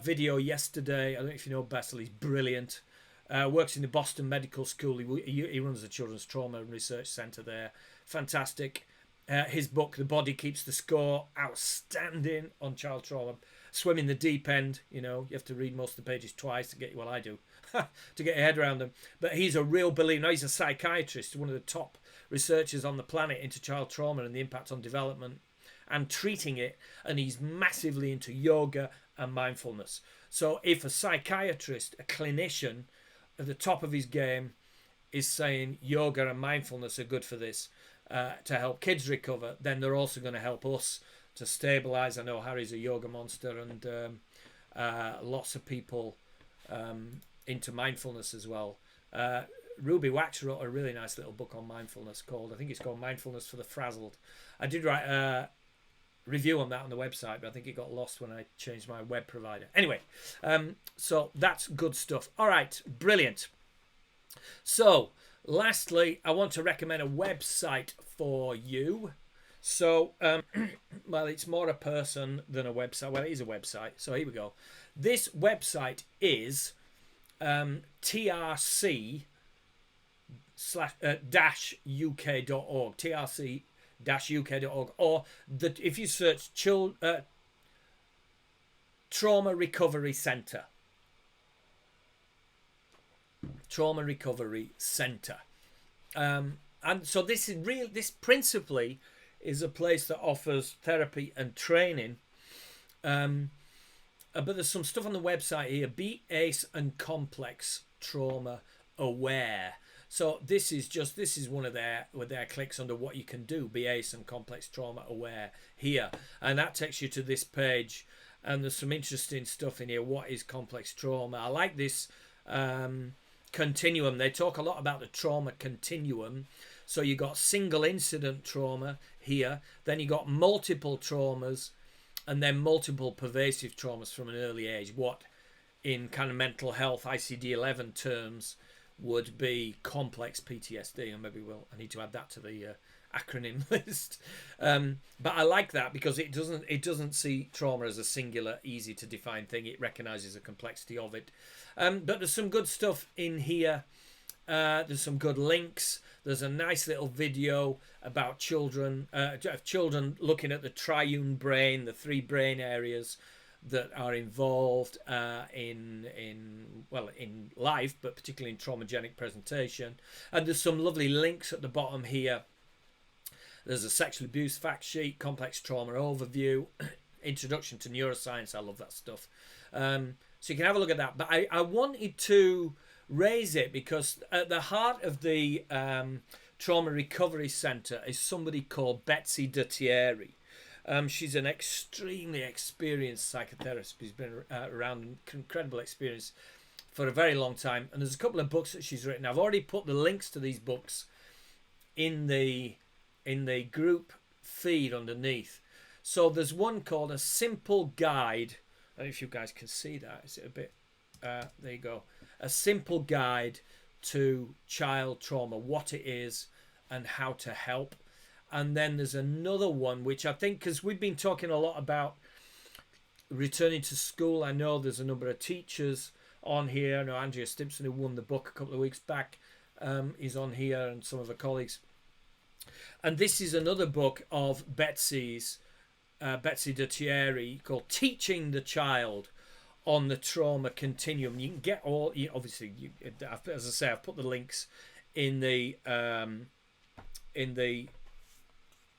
video yesterday. I don't know if you know Bessel. He's brilliant. Works in the Boston Medical School. He runs the Children's Trauma and Research Centre there. Fantastic. His book, The Body Keeps the Score, outstanding on child trauma. Swim in the deep end, you have to read most of the pages twice to I do, to get your head around them. But he's a real believer. Now, he's a psychiatrist, one of the top researchers on the planet into child trauma and the impact on development and treating it, and he's massively into yoga and mindfulness. So if a psychiatrist, a clinician at the top of his game is saying yoga and mindfulness are good for this, to help kids recover, then they're also going to help us to stabilize. I know Harry's a yoga monster, and lots of people into mindfulness as well. Ruby Wax wrote a really nice little book on mindfulness I think it's called Mindfulness for the Frazzled. I did write a review on that on the website, but I think it got lost when I changed my web provider. Anyway, so that's good stuff. All right, brilliant. So lastly, I want to recommend a website for you. So, well, it's more a person than a website. Well, it is a website. So here we go. This website is TRC -uk.org. TRC-uk.org. Or if you search Trauma Recovery Centre. Trauma Recovery Centre. And so this is real. This principally is a place that offers therapy and training. But there's some stuff on the website here. Be ACE and complex trauma aware. So this is one of their clicks under what you can do. Be ACE and complex trauma aware here, and that takes you to this page. And there's some interesting stuff in here. What is complex trauma? I like this continuum. They talk a lot about the trauma continuum. So you got single incident trauma here, then you got multiple traumas, and then multiple pervasive traumas from an early age. What in kind of mental health ICD-11 terms would be complex PTSD, and maybe I need to add that to the acronym list. But I like that because it doesn't see trauma as a singular, easy to define thing. It recognizes the complexity of it. But there's some good stuff in here. There's some good links. There's a nice little video about children looking at the triune brain, the three brain areas that are involved in life, but particularly in traumagenic presentation. And there's some lovely links at the bottom here. There's a sexual abuse fact sheet, complex trauma overview, introduction to neuroscience. I love that stuff. So you can have a look at that. But I wanted to raise it because at the heart of the Trauma Recovery Centre is somebody called Betsy de Thierry. She's an extremely experienced psychotherapist. She's been around, incredible experience for a very long time. And there's a couple of books that she's written. I've already put the links to these books in the group feed underneath. So there's one called A Simple Guide. I don't know if you guys can see that. Is it a bit... there you go. A Simple Guide to Child Trauma, what it is and how to help. And then there's another one, which I think, because we've been talking a lot about returning to school. I know there's a number of teachers on here. I know Andrea Stimpson, who won the book a couple of weeks back, is on here, and some of her colleagues. And this is another book of Betsy de Thierry, called Teaching the Child on the Trauma Continuum. You can get all, obviously, as I say, I've put the links in the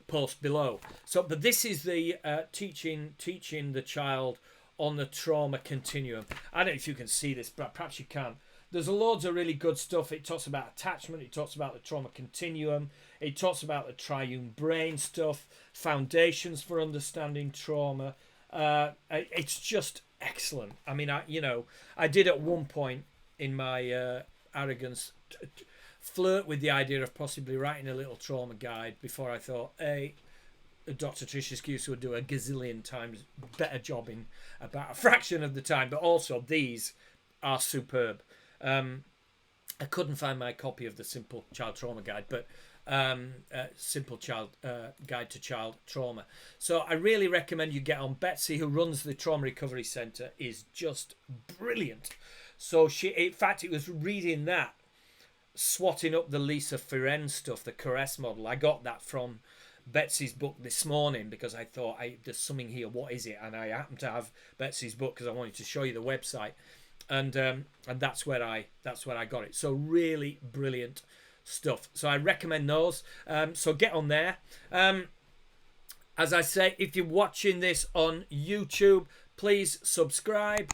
post below. So, but this is the teaching the child on the trauma continuum. I don't know if you can see this, but perhaps you can. There's loads of really good stuff. It talks about attachment. It talks about the trauma continuum. It talks about the triune brain stuff, foundations for understanding trauma. It's just excellent. I mean, I did at one point in my arrogance flirt with the idea of possibly writing a little trauma guide before I thought, Dr. Tricia Skuse would do a gazillion times better job in about a fraction of the time. But also, these are superb. I couldn't find my copy of the Simple Child Trauma Guide, but Simple Child Guide to Child Trauma. So I really recommend you get on. Betsy, who runs the Trauma Recovery Centre, is just brilliant. So in fact, it was reading that, swatting up the Lisa Ferenz stuff, the C.A.R.E.S.S model. I got that from Betsy's book this morning because I thought there's something here. What is it? And I happened to have Betsy's book because I wanted to show you the website, and that's where I got it. So really brilliant stuff. So I recommend those. So get on there. As I say, if you're watching this on YouTube, please subscribe.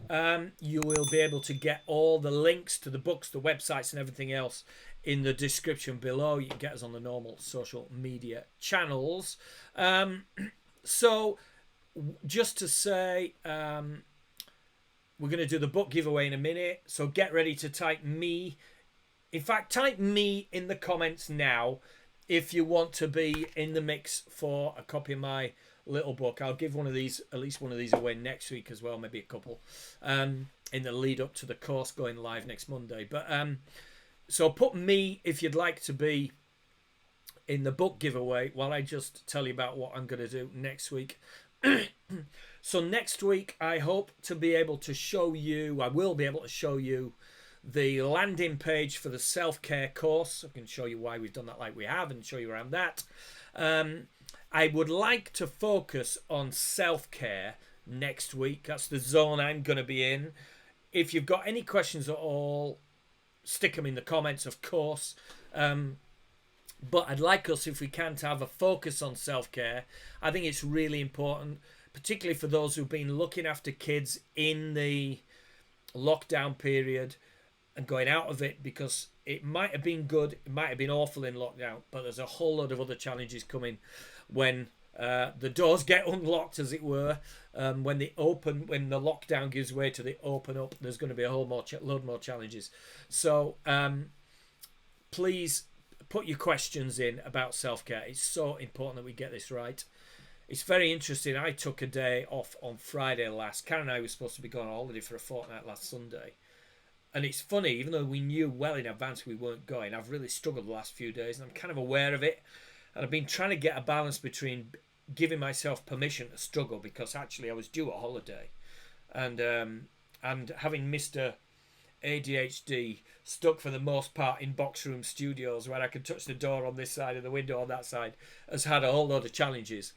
You will be able to get all the links to the books, the websites, and everything else in the description below. You can get us on the normal social media channels. So just to say, we're going to do the book giveaway in a minute. So get ready to type me. In fact, type me in the comments now if you want to be in the mix for a copy of my little book. I'll give one of these, at least one of these, away next week as well, maybe a couple, in the lead up to the course going live next Monday. But so put me if you'd like to be in the book giveaway while I just tell you about what I'm going to do next week. So next week I hope to be able to show you, I will be able to show you the landing page for the self-care course. I can show you why we've done that like we have and show you around that. I would like to focus on self-care next week. That's the zone I'm going to be in. If you've got any questions at all, stick them in the comments, of course. But I'd like us, if we can, to have a focus on self-care. I think it's really important, particularly for those who've been looking after kids in the lockdown period and going out of it, because it might have been good, it might have been awful in lockdown, but there's a whole lot of other challenges coming when the doors get unlocked, as it were. When the lockdown gives way to the open up, there's going to be a whole load more challenges. So please put your questions in about self-care. It's so important that we get this right. It's very interesting. I took a day off on Friday last. Karen and I were supposed to be going on holiday for a fortnight last Sunday. And it's funny, even though we knew well in advance we weren't going, I've really struggled the last few days, and I'm kind of aware of it. And I've been trying to get a balance between giving myself permission to struggle, because actually I was due a holiday. And having Mr. ADHD stuck for the most part in box room studios where I can touch the door on this side and the window on that side has had a whole lot of challenges.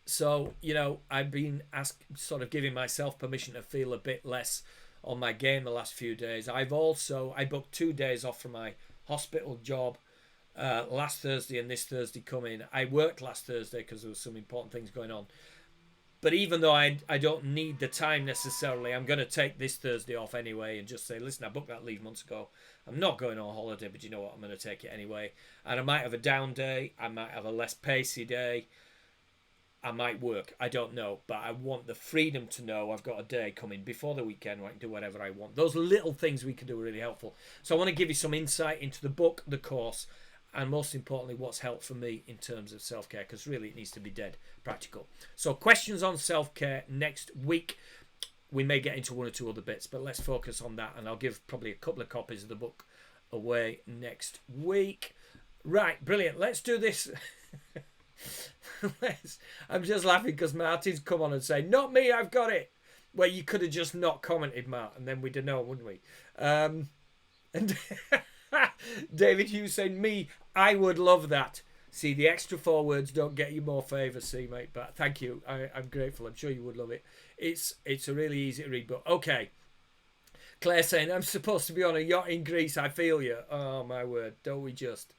So, you know, I've been sort of giving myself permission to feel a bit less on my game the last few days. I booked 2 days off from my hospital job last Thursday and this Thursday coming. I worked last Thursday because there was some important things going on. But even though I don't need the time necessarily, I'm going to take this Thursday off anyway and just say, listen, I booked that leave months ago. I'm not going on holiday, but you know what? I'm going to take it anyway. And I might have a down day. I might have a less pacey day. I might work. I don't know. But I want the freedom to know I've got a day coming before the weekend where I can do whatever I want. Those little things we can do are really helpful. So I want to give you some insight into the book, the course, and most importantly, what's helped for me in terms of self-care, because really it needs to be dead practical. So questions on self-care next week. We may get into one or two other bits, but let's focus on that, and I'll give probably a couple of copies of the book away next week. Right, brilliant. Let's do this. I'm just laughing because Martin's come on and say, not me, I've got it. Well, you could have just not commented, Martin, and then we'd have known, wouldn't we? And David Hughes saying, me, I would love that. See, the extra 4 words don't get you more favours, see, mate. But thank you. I'm grateful. I'm sure you would love it. It's a really easy to read book. Okay. Claire saying, I'm supposed to be on a yacht in Greece. I feel you. Oh, my word. Don't we just?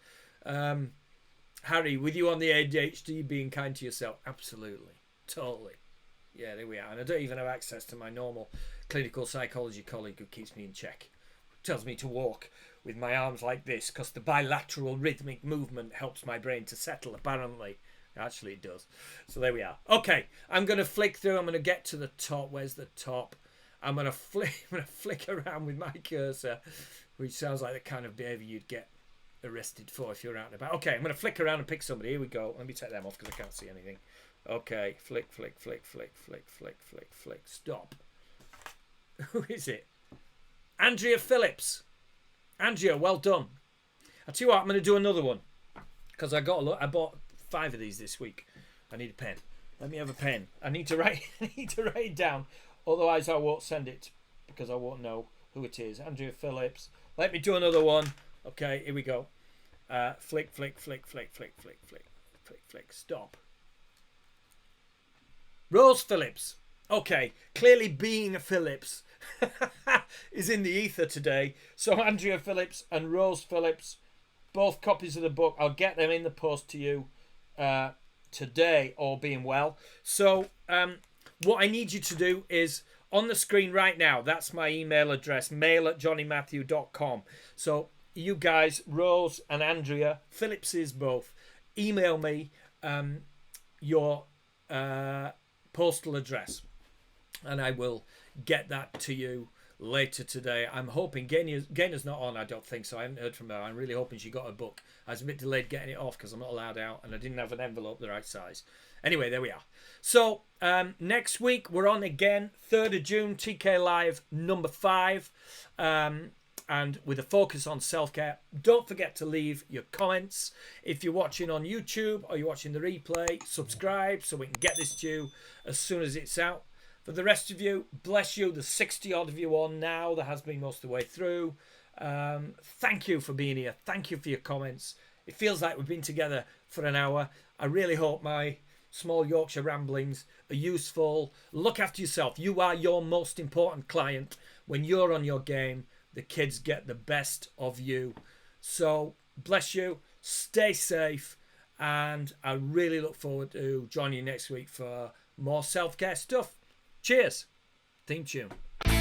Harry, with you on the ADHD, being kind to yourself. Absolutely. Totally. Yeah, there we are. And I don't even have access to my normal clinical psychology colleague who keeps me in check. Tells me to walk with my arms like this because the bilateral rhythmic movement helps my brain to settle, apparently. Actually, it does. So there we are. Okay, I'm going to flick through. I'm going to get to the top. Where's the top? I'm going to flick around with my cursor, which sounds like the kind of behaviour you'd get arrested for if you're out and about. Okay, I'm going to flick around and pick somebody. Here we go. Let me take them off because I can't see anything. Okay, flick. Stop. Who is it? Andrea Phillips. Andrea, well done. I'll tell you what, I'm going to do another one because I bought 5 of these this week. I need a pen. Let me have a pen. I need to write it down. Otherwise, I won't send it because I won't know who it is. Andrea Phillips. Let me do another one. Okay, here we go. Flick. Stop. Rose Phillips. Okay, clearly being a Phillips. is in the ether today. So Andrea Phillips and Rose Phillips, both copies of the book. I'll get them in the post to you today, all being well. So what I need you to do is on the screen right now, that's my email address, mail@johnnymatthew.com. So you guys, Rose and Andrea, Phillips is both, email me your postal address and I will get that to you later today. I'm hoping Gainer's not on, I don't think so. I haven't heard from her. I'm really hoping she got a book. I was a bit delayed getting it off because I'm not allowed out and I didn't have an envelope the right size. Anyway, there we are. So next week we're on again, 3rd of June, TK Live number 5, and with a focus on self-care. Don't forget to leave your comments. If you're watching on YouTube or you're watching the replay, subscribe so we can get this to you as soon as it's out. For the rest of you, bless you. There's 60 odd of you on now. There has been most of the way through. Thank you for being here. Thank you for your comments. It feels like we've been together for an hour. I really hope my small Yorkshire ramblings are useful. Look after yourself. You are your most important client. When you're on your game, the kids get the best of you. So bless you. Stay safe. And I really look forward to joining you next week for more self-care stuff. Cheers. Theme tune.